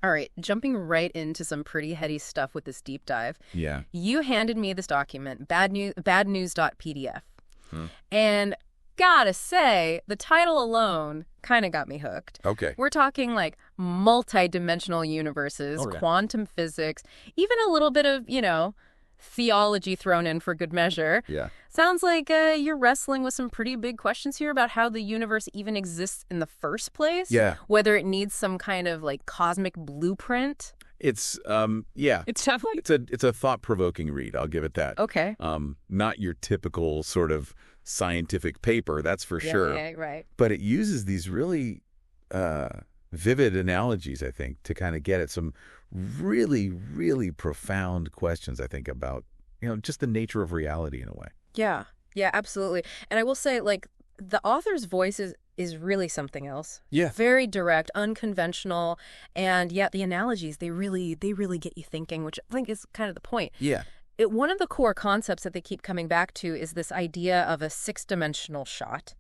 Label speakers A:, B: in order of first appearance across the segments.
A: All right, jumping right into some pretty heady stuff with this deep dive.
B: Yeah.
A: You handed me this document, badnews.pdf. And gotta say, the title alone kind of got me hooked.
B: Okay.
A: We're talking like multi-dimensional universes, quantum physics, even a little bit of, theology thrown in for good measure.
B: Yeah.
A: Sounds like you're wrestling with some pretty big questions here about how the universe even exists in the first place.
B: Yeah.
A: Whether it needs some kind of like cosmic blueprint.
B: It's
A: It's definitely
B: it's a thought-provoking read. I'll give it that.
A: okay.
B: Not your typical sort of scientific paper, that's for sure.
A: Yeah, right.
B: But it uses these really vivid analogies, I think, to kind of get at some really, really profound questions, I think, about, just the nature of reality in a way.
A: Yeah. Yeah, absolutely. And I will say, like, the author's voice is really something else.
B: Yeah.
A: Very direct, unconventional, and yet the analogies, they really get you thinking, which I think is kind of the point.
B: Yeah.
A: One of the core concepts that they keep coming back to is this idea of a six-dimensional shot.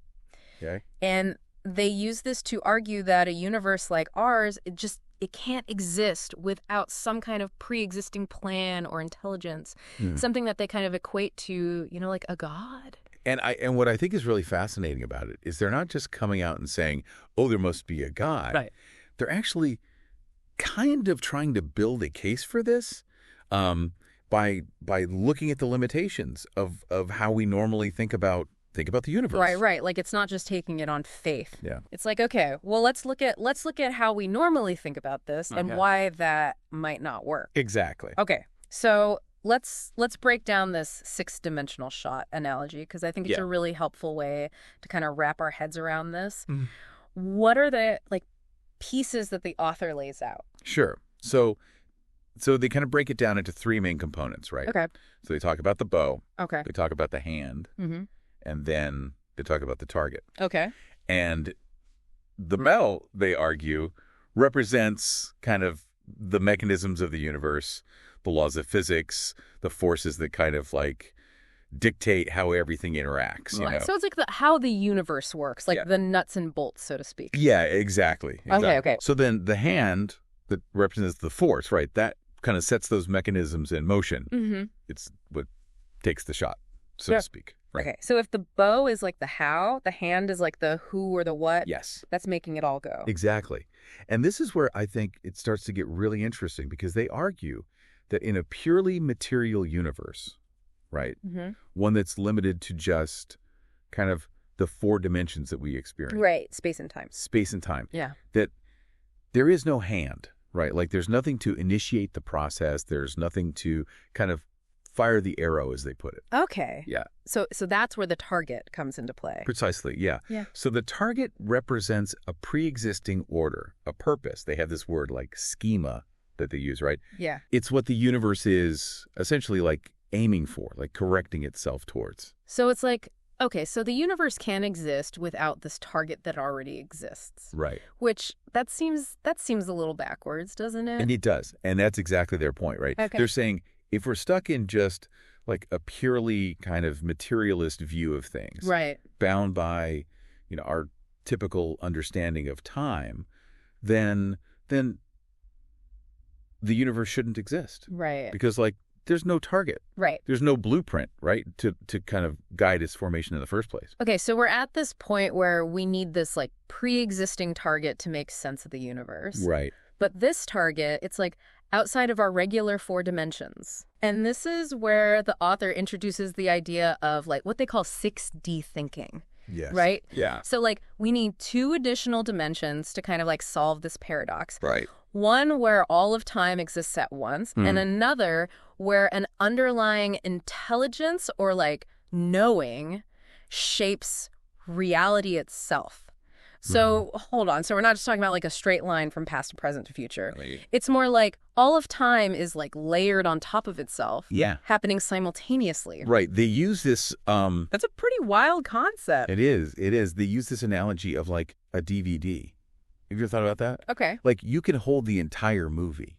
B: Okay.
A: And they use this to argue that a universe like ours, it can't exist without some kind of pre-existing plan or intelligence, something that they kind of equate to, like a god.
B: And what I think is really fascinating about it is they're not just coming out and saying, oh, there must be a God.
A: Right.
B: They're actually kind of trying to build a case for this by looking at the limitations of how we normally think about the universe.
A: Right. Like it's not just taking it on faith.
B: Yeah.
A: It's like, okay, well, let's look at how we normally think about this and why that might not work.
B: Exactly.
A: Okay. So let's break down this six-dimensional shot analogy because I think it's a really helpful way to kind of wrap our heads around this. What are the pieces that the author lays out?
B: Sure. So they kind of break it down into three main components, right?
A: Okay.
B: So they talk about the bow.
A: Okay.
B: They talk about the hand. And then they talk about the target.
A: Okay.
B: And the bell, they argue, represents kind of the mechanisms of the universe, the laws of physics, the forces that kind of dictate how everything interacts.
A: So it's like how the universe works, the nuts and bolts, so to speak.
B: Yeah, exactly.
A: Okay.
B: So then the hand that represents the force, right, that kind of sets those mechanisms in motion. It's what takes the shot, so to speak. Right.
A: Okay, so if the bow is like the how, the hand is like the who or the what.
B: Yes.
A: That's making it all go.
B: Exactly. And this is where I think it starts to get really interesting because they argue that in a purely material universe, right, one that's limited to just kind of the four dimensions that we experience.
A: Right, space and time.
B: Space and time.
A: Yeah.
B: That there is no hand, right? Like there's nothing to initiate the process. There's nothing to kind of fire the arrow, as they put it.
A: Okay.
B: Yeah.
A: So that's where the target comes into play.
B: Precisely, yeah. So the target represents a pre-existing order, a purpose. They have this word like schema that they use, right?
A: Yeah.
B: It's what the universe is essentially aiming for, correcting itself towards.
A: So it's okay, so the universe can't exist without this target that already exists.
B: Right.
A: Which that seems a little backwards, doesn't it?
B: And it does. And that's exactly their point, right?
A: Okay.
B: They're saying if we're stuck in just a purely kind of materialist view of things,
A: right,
B: bound by, our typical understanding of time, then the universe shouldn't exist.
A: Right.
B: Because there's no target.
A: Right.
B: There's no blueprint, right, to kind of guide its formation in the first place.
A: Okay, so we're at this point where we need this pre-existing target to make sense of the universe.
B: Right.
A: But this target, it's outside of our regular four dimensions. And this is where the author introduces the idea of what they call 6D thinking.
B: Yes.
A: Right?
B: Yeah.
A: So we need two additional dimensions to kind of solve this paradox.
B: Right.
A: One where all of time exists at once, and another where an underlying intelligence or knowing shapes reality itself. So hold on. So we're not just talking about a straight line from past to present to future.
B: Really?
A: It's more all of time is layered on top of itself.
B: Yeah.
A: Happening simultaneously.
B: Right. They use this.
A: That's a pretty wild concept.
B: It is. They use this analogy of a DVD. Have you ever thought about that?
A: Okay.
B: You can hold the entire movie.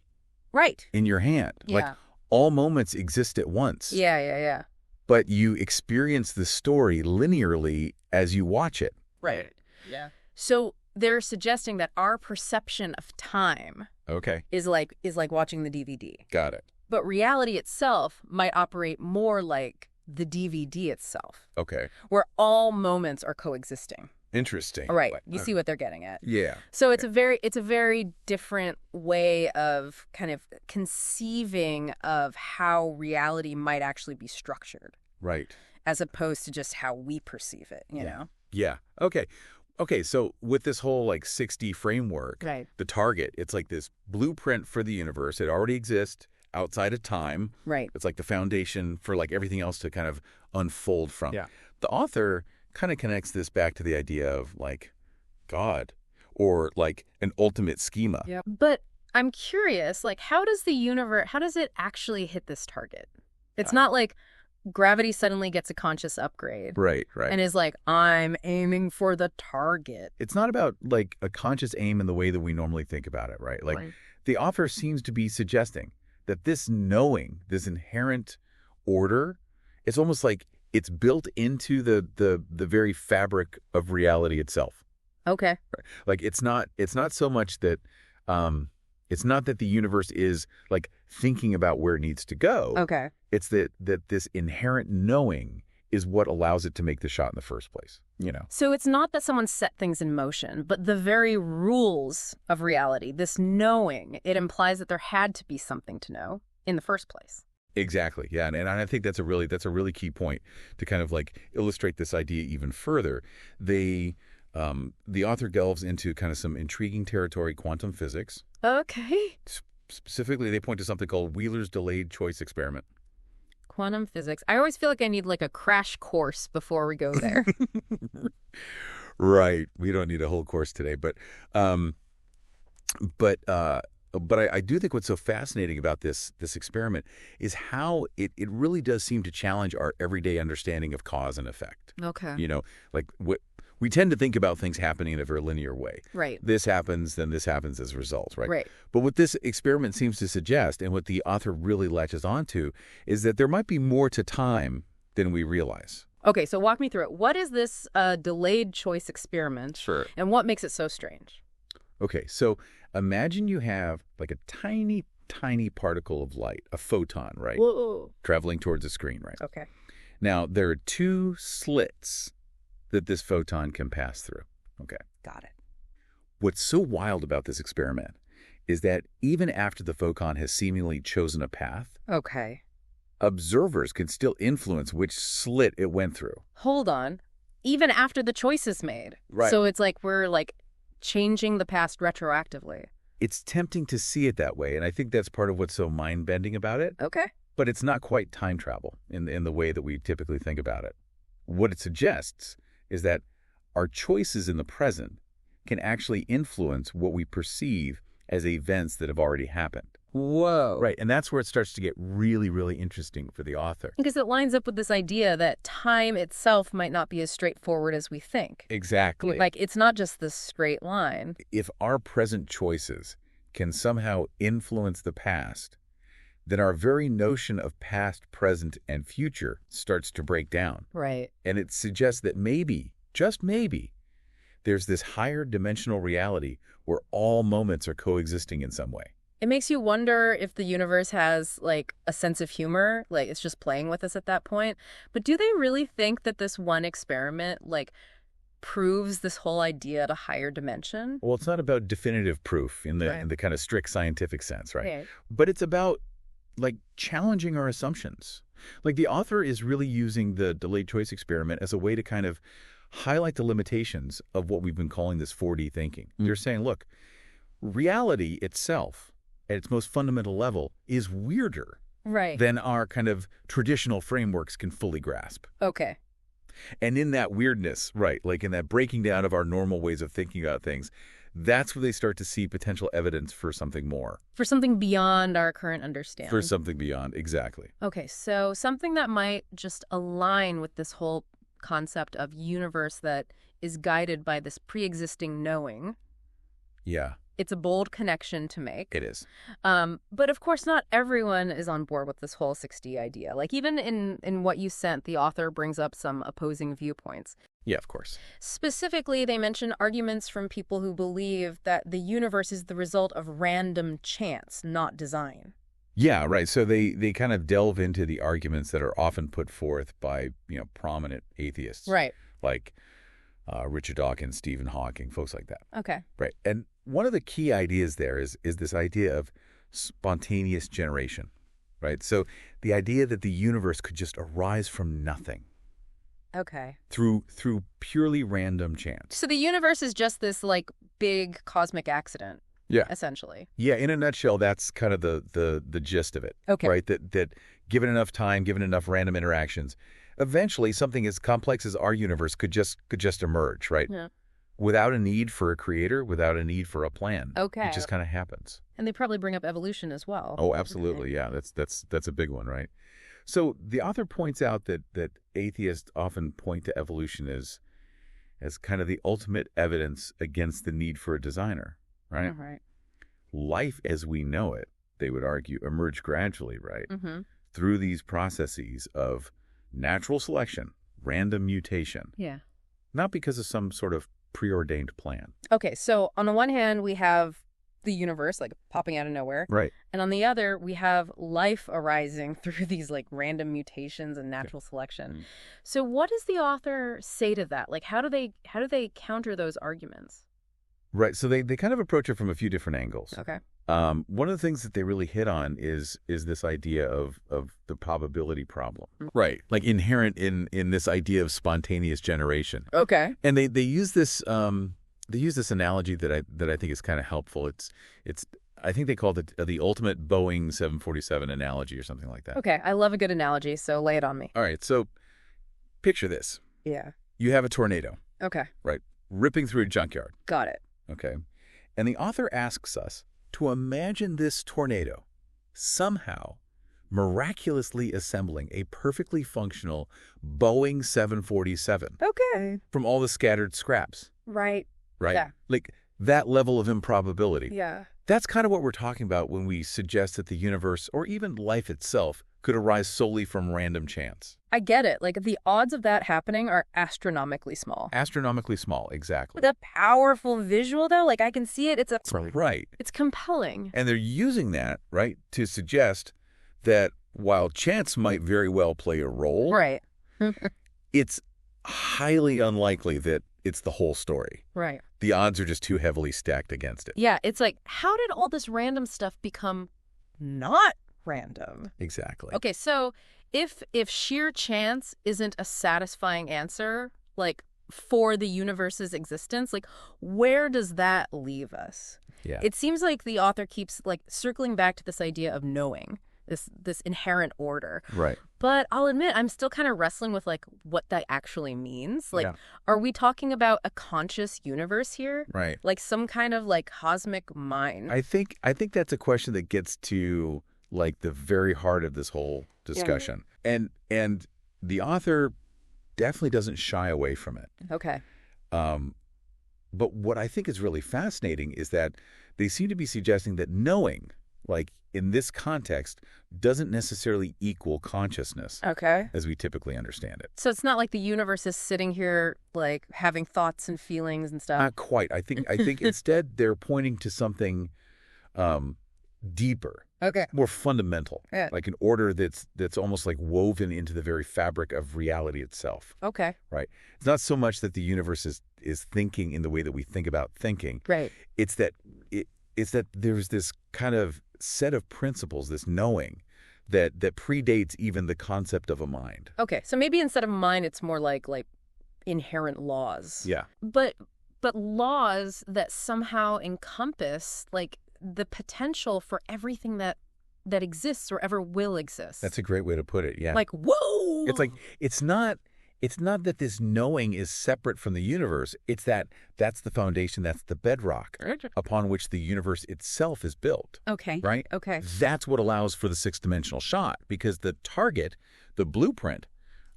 A: Right.
B: In your hand.
A: Yeah.
B: All moments exist at once.
A: Yeah.
B: But you experience the story linearly as you watch it.
A: Right. Yeah. So they're suggesting that our perception of time
B: Okay.
A: is like watching the DVD.
B: Got it.
A: But reality itself might operate more like the DVD itself,
B: Okay.
A: where all moments are coexisting.
B: Interesting.
A: All right,
B: Like,
A: you see what they're getting at.
B: yeah.
A: So it's a very different way of kind of conceiving of how reality might actually be structured.
B: Right.
A: As opposed to just how we perceive it, you know?
B: Yeah. Okay. Okay, so with this whole like 6D framework,
A: Right.
B: the target, it's like this blueprint for the universe. It already exists outside of time.
A: Right.
B: It's like the foundation for like everything else to kind of unfold from.
C: Yeah.
B: The author kind of connects this back to the idea of like God or like an ultimate schema.
A: Yep. But I'm curious, like, how does it actually hit this target? It's not like gravity suddenly gets a conscious upgrade.
B: Right, right.
A: And is like, I'm aiming for the target.
B: It's not about like a conscious aim in the way that we normally think about it, right? Like the author seems to be suggesting that this knowing, this inherent order, it's almost like it's built into the very fabric of reality itself.
A: Okay.
B: Like it's not so much that it's not that the universe is like thinking about where it needs to go.
A: Okay.
B: It's that this inherent knowing is what allows it to make the shot in the first place, you know.
A: So it's not that someone set things in motion, but the very rules of reality, this knowing, it implies that there had to be something to know in the first place.
B: Exactly. Yeah. And I think that's a really key point to kind of like illustrate this idea even further. The author delves into kind of some intriguing territory, quantum physics.
A: Okay.
B: Specifically, they point to something called Wheeler's delayed choice experiment.
A: Quantum physics. I always feel like I need like a crash course before we go there.
B: Right. We don't need a whole course today, but I do think what's so fascinating about this experiment is how it really does seem to challenge our everyday understanding of cause and effect.
A: Okay.
B: You know, like we tend to think about things happening in a very linear way.
A: Right.
B: This happens, then this happens as a result, right?
A: Right.
B: But what this experiment seems to suggest, and what the author really latches onto, is that there might be more to time than we realize.
A: Okay, so walk me through it. What is this delayed choice experiment?
B: Sure.
A: And what makes it so strange?
B: Okay, so imagine you have like a tiny, tiny particle of light, a photon, right?
A: Whoa.
B: Traveling towards a screen, right?
A: Okay.
B: Now, there are two slits that this photon can pass through. Okay.
A: Got it.
B: What's so wild about this experiment is that even after the photon has seemingly chosen a path,
A: Okay.
B: observers can still influence which slit it went through.
A: Hold on. Even after the choice is made.
B: Right.
A: So it's like we're like changing the past retroactively.
B: It's tempting to see it that way, and I think that's part of what's so mind-bending about it.
A: Okay.
B: But it's not quite time travel in the way that we typically think about it. What it suggests is that our choices in the present can actually influence what we perceive as events that have already happened.
A: Whoa.
B: Right, and that's where it starts to get really, really interesting for the author.
A: Because it lines up with this idea that time itself might not be as straightforward as we think.
B: Exactly.
A: Like, it's not just this straight line.
B: If our present choices can somehow influence the past, then our very notion of past, present, and future starts to break down.
A: Right.
B: And it suggests that maybe, just maybe, there's this higher dimensional reality where all moments are coexisting in some way.
A: It makes you wonder if the universe has, like, a sense of humor, like it's just playing with us at that point. But do they really think that this one experiment, like, proves this whole idea at a higher dimension?
B: Well, it's not about definitive proof in the
A: Right.
B: in the kind of strict scientific sense, right?
A: Right.
B: But it's about, like, challenging our assumptions. Like, the author is really using the delayed choice experiment as a way to kind of highlight the limitations of what we've been calling this 4D thinking. They're saying, look, reality itself, at its most fundamental level, is weirder
A: Right.
B: than our kind of traditional frameworks can fully grasp.
A: Okay.
B: And in that weirdness, right, like in that breaking down of our normal ways of thinking about things, that's where they start to see potential evidence for something more.
A: For something beyond our current understanding.
B: For something beyond, exactly.
A: Okay, so something that might just align with this whole concept of universe that is guided by this pre-existing knowing.
B: Yeah.
A: It's a bold connection to make.
B: It is.
A: But of course, not everyone is on board with this whole 6D idea. Like even in what you sent, the author brings up some opposing viewpoints.
B: Yeah, of course.
A: Specifically, they mention arguments from people who believe that the universe is the result of random chance, not design.
B: Yeah, right. So they kind of delve into the arguments that are often put forth by, prominent atheists.
A: Right.
B: Like Richard Dawkins, Stephen Hawking, folks like that.
A: Okay.
B: Right. And one of the key ideas there is this idea of spontaneous generation, right? So the idea that the universe could just arise from nothing.
A: Okay.
B: Through purely random chance.
A: So the universe is just this like big cosmic accident.
B: Yeah.
A: Essentially.
B: Yeah, in a nutshell, that's kind of the gist of it.
A: Okay.
B: Right? That given enough time, given enough random interactions, eventually something as complex as our universe could just emerge, right?
A: Yeah.
B: Without a need for a creator, without a need for a plan.
A: Okay.
B: It just kind of happens.
A: And they probably bring up evolution as well.
B: Oh, absolutely. Okay. Yeah, that's a big one, right? So the author points out that atheists often point to evolution as kind of the ultimate evidence against the need for a designer, right?
A: Oh, right.
B: Life as we know it, they would argue, emerged gradually, right? Mm-hmm. Through these processes of natural selection, random mutation.
A: Yeah.
B: Not because of some sort of preordained plan.
A: Okay, so on the one hand, we have the universe like popping out of nowhere.
B: Right.
A: And on the other, we have life arising through these like random mutations and natural selection. So what does the author say to that? Like how do they counter those arguments?
B: Right. So they kind of approach it from a few different angles.
A: Okay.
B: One of the things that they really hit on is this idea of the probability problem. Right. Like inherent in this idea of spontaneous generation.
A: Okay.
B: And they use this analogy that I think is kind of helpful. It's I think they called it the ultimate Boeing 747 analogy or something like that.
A: Okay. I love a good analogy, so lay it on me.
B: All right. So picture this.
A: Yeah.
B: You have a tornado.
A: Okay.
B: Right. Ripping through a junkyard.
A: Got it.
B: Okay. And the author asks us to imagine this tornado somehow miraculously assembling a perfectly functional Boeing 747.
A: Okay.
B: From all the scattered scraps.
A: Right.
B: Right?
A: Yeah.
B: Like that level of improbability.
A: Yeah.
B: That's kind of what we're talking about when we suggest that the universe or even life itself could arise solely from random chance.
A: I get it. Like the odds of that happening are astronomically small.
B: Astronomically small, exactly.
A: The powerful visual, though, like I can see it.
B: Right.
A: It's compelling.
B: And they're using that, right, to suggest that while chance might very well play a role,
A: right,
B: it's highly unlikely that it's the whole story.
A: Right.
B: The odds are just too heavily stacked against it.
A: Yeah, it's like, how did all this random stuff become not random?
B: Exactly.
A: Okay, so if sheer chance isn't a satisfying answer, like for the universe's existence, like where does that leave us?
B: Yeah.
A: It seems like the author keeps like circling back to this idea of knowing, this inherent order.
B: Right.
A: But I'll admit, I'm still kind of wrestling with like what that actually means. Like, Are we talking about a conscious universe here?
B: Right.
A: Like some kind of like cosmic mind?
B: I think that's a question that gets to like the very heart of this whole discussion. Yeah. And the author definitely doesn't shy away from it.
A: Okay.
B: But what I think is really fascinating is that they seem to be suggesting that knowing, like in this context, doesn't necessarily equal consciousness.
A: Okay.
B: As we typically understand it.
A: So it's not like the universe is sitting here like having thoughts and feelings and stuff.
B: Not quite. I think instead they're pointing to something deeper.
A: Okay.
B: More fundamental.
A: Yeah.
B: Like an order that's almost like woven into the very fabric of reality itself.
A: Okay.
B: Right. It's not so much that the universe is thinking in the way that we think about thinking.
A: Right.
B: It's that there's this kind of set of principles, this knowing that predates even the concept of a mind.
A: Okay. So maybe instead of mind, it's more like inherent laws.
B: Yeah.
A: But laws that somehow encompass like the potential for everything that exists or ever will exist.
B: That's a great way to put it. Yeah.
A: Like, whoa!
B: It's like it's not that this knowing is separate from the universe. It's that's the foundation, that's the bedrock upon which the universe itself is built.
A: Okay.
B: Right?
A: Okay.
B: That's what allows for the six-dimensional shot, because the target, the blueprint,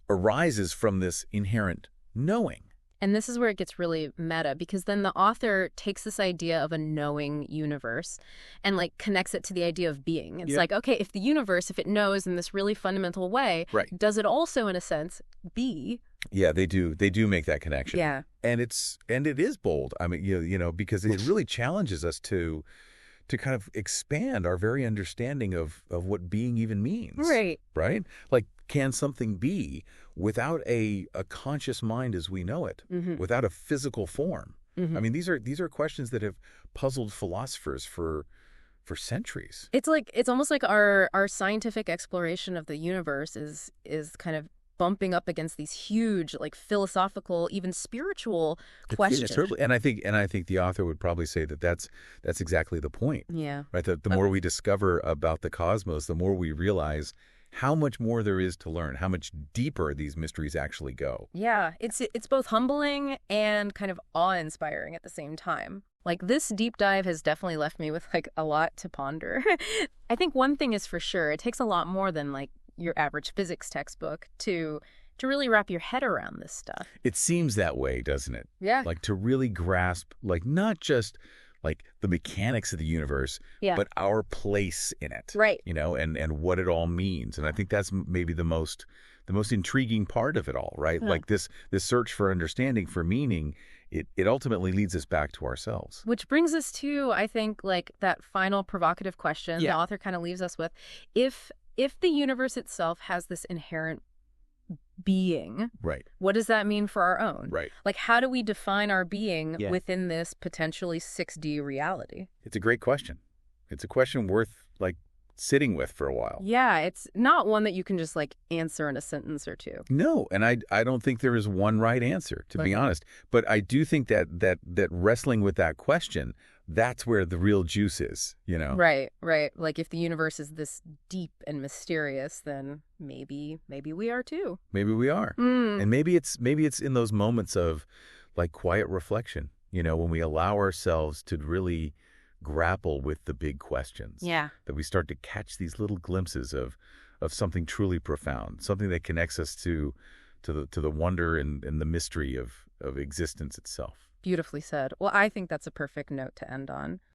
B: arises from this inherent knowing.
A: And this is where it gets really meta, because then the author takes this idea of a knowing universe and like connects it to the idea of being. It's like, okay, if the universe, if it knows in this really fundamental way, does it also, in a sense, be?
B: Yeah, they do. They do make that connection.
A: Yeah.
B: And it is bold. I mean, because it really challenges us to kind of expand our very understanding of what being even means.
A: Right.
B: Right? Like, can something be without a conscious mind as we know it, without a physical form? I mean, these are questions that have puzzled philosophers for centuries.
A: It's almost like our scientific exploration of the universe is kind of bumping up against these huge, like, philosophical, even spiritual questions.
B: Totally. And I think the author would probably say that that's exactly the point.
A: Yeah.
B: Right. The more we discover about the cosmos, the more we realize how much more there is to learn, how much deeper these mysteries actually go.
A: Yeah, it's both humbling and kind of awe-inspiring at the same time. Like, this deep dive has definitely left me with like a lot to ponder. I think one thing is for sure, it takes a lot more than like your average physics textbook to really wrap your head around this stuff.
B: It seems that way, doesn't it?
A: Yeah.
B: Like, to really grasp, like, not just like the mechanics of the universe, but our place in it.
A: Right.
B: And what it all means. And I think that's maybe the most intriguing part of it all, right? Like this search for understanding, for meaning, it ultimately leads us back to ourselves.
A: Which brings us to, I think, like that final provocative question the author kind of leaves us with. If the universe itself has this inherent being, what does that mean for our own? Like, how do we define our being within this potentially 6D reality?
B: It's a great question. It's a question worth like sitting with for a while.
A: Yeah, it's not one that you can just like answer in a sentence or two.
B: No, and I don't think there is one right answer, to be honest. But I do think that wrestling with that question, that's where the real juice is,
A: Right. Like, if the universe is this deep and mysterious, then maybe we are too.
B: Maybe we are. And maybe it's in those moments of like quiet reflection, when we allow ourselves to really grapple with the big questions.
A: Yeah.
B: That we start to catch these little glimpses of something truly profound, something that connects us to the wonder and the mystery of existence itself.
A: Beautifully said. Well, I think that's a perfect note to end on.